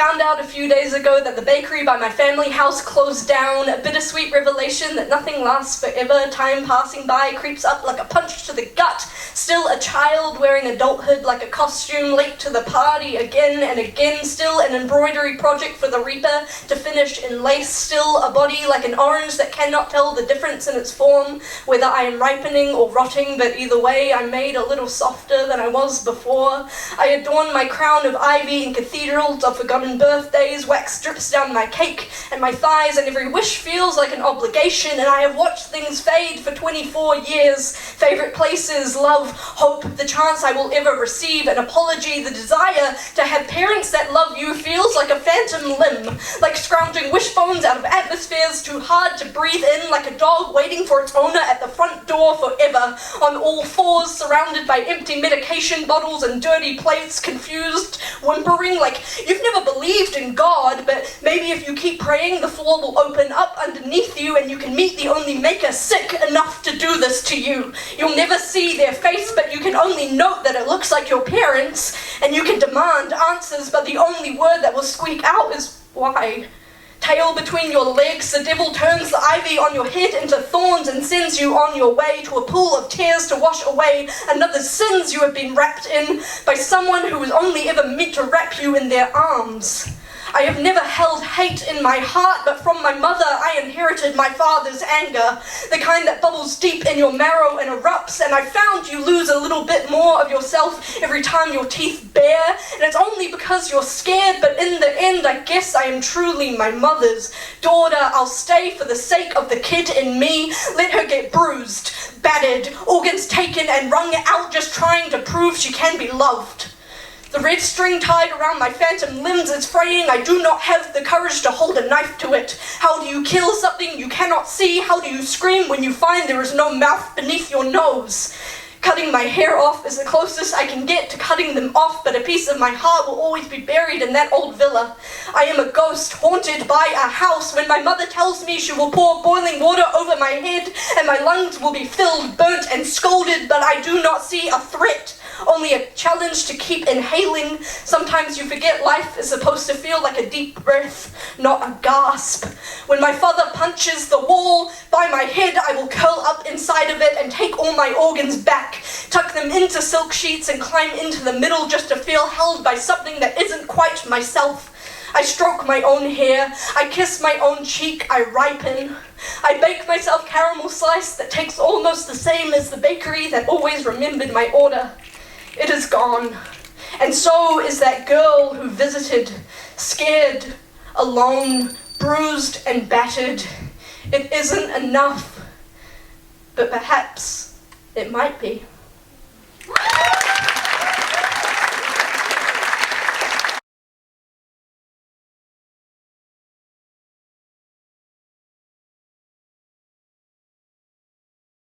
found out a few days ago that the bakery by my family house closed down, a bittersweet revelation that nothing lasts forever, time passing by creeps up like a punch to the gut, still a child wearing adulthood like a costume, late to the party again and again, still an embroidery project for the reaper to finish in lace, still a body like an orange that cannot tell the difference in its form, whether I am ripening or rotting, but either way I'm made a little softer than I was before. I adorn my crown of ivy in cathedrals of forgotten birthdays, wax drips down my cake and my thighs, and every wish feels like an obligation, and I have watched things fade for 24 years. Favorite places, love, hope, the chance I will ever receive, an apology, the desire to have parents that love you feels like a phantom limb, like scrounging wishbones out of atmospheres too hard to breathe in, like a dog waiting for its owner at the front door forever, on all fours, surrounded by empty medication bottles and dirty plates, confused, whimpering like you've never believed in God, but maybe if you keep praying, the floor will open up underneath you and you can meet the only maker sick enough to do this to you. You'll never see their face, but you can only note that it looks like your parents, and you can demand answers, but the only word that will squeak out is why. Tail between your legs, the devil turns the ivy on your head into thorns and sends you on your way to a pool of tears to wash away another sins you have been wrapped in by someone who was only ever meant to wrap you in their arms. I have never held hate in my heart, but from my mother I inherited my father's anger, the kind that bubbles deep in your marrow and erupts, and I found you lose a little bit more of yourself every time your teeth bare, and it's only because you're scared, but in the end I guess I am truly my mother's daughter. I'll stay for the sake of the kid in me, let her get bruised, battered, organs taken and wrung out, just trying to prove she can be loved. The red string tied around my phantom limbs is fraying. I do not have the courage to hold a knife to it. How do you kill something you cannot see? How do you scream when you find there is no mouth beneath your nose? Cutting my hair off is the closest I can get to cutting them off, but a piece of my heart will always be buried in that old villa. I am a ghost haunted by a house. When my mother tells me she will pour boiling water over my head and my lungs will be filled, burnt and scalded, but I do not see a threat. Only a challenge to keep inhaling. Sometimes you forget life is supposed to feel like a deep breath, not a gasp. When my father punches the wall by my head, I will curl up inside of it and take all my organs back, tuck them into silk sheets and climb into the middle just to feel held by something that isn't quite myself. I stroke my own hair, I kiss my own cheek, I ripen. I bake myself caramel slice that tastes almost the same as the bakery that always remembered my order. It is gone, and so is that girl who visited, scared, alone, bruised and battered. It isn't enough, but perhaps it might be.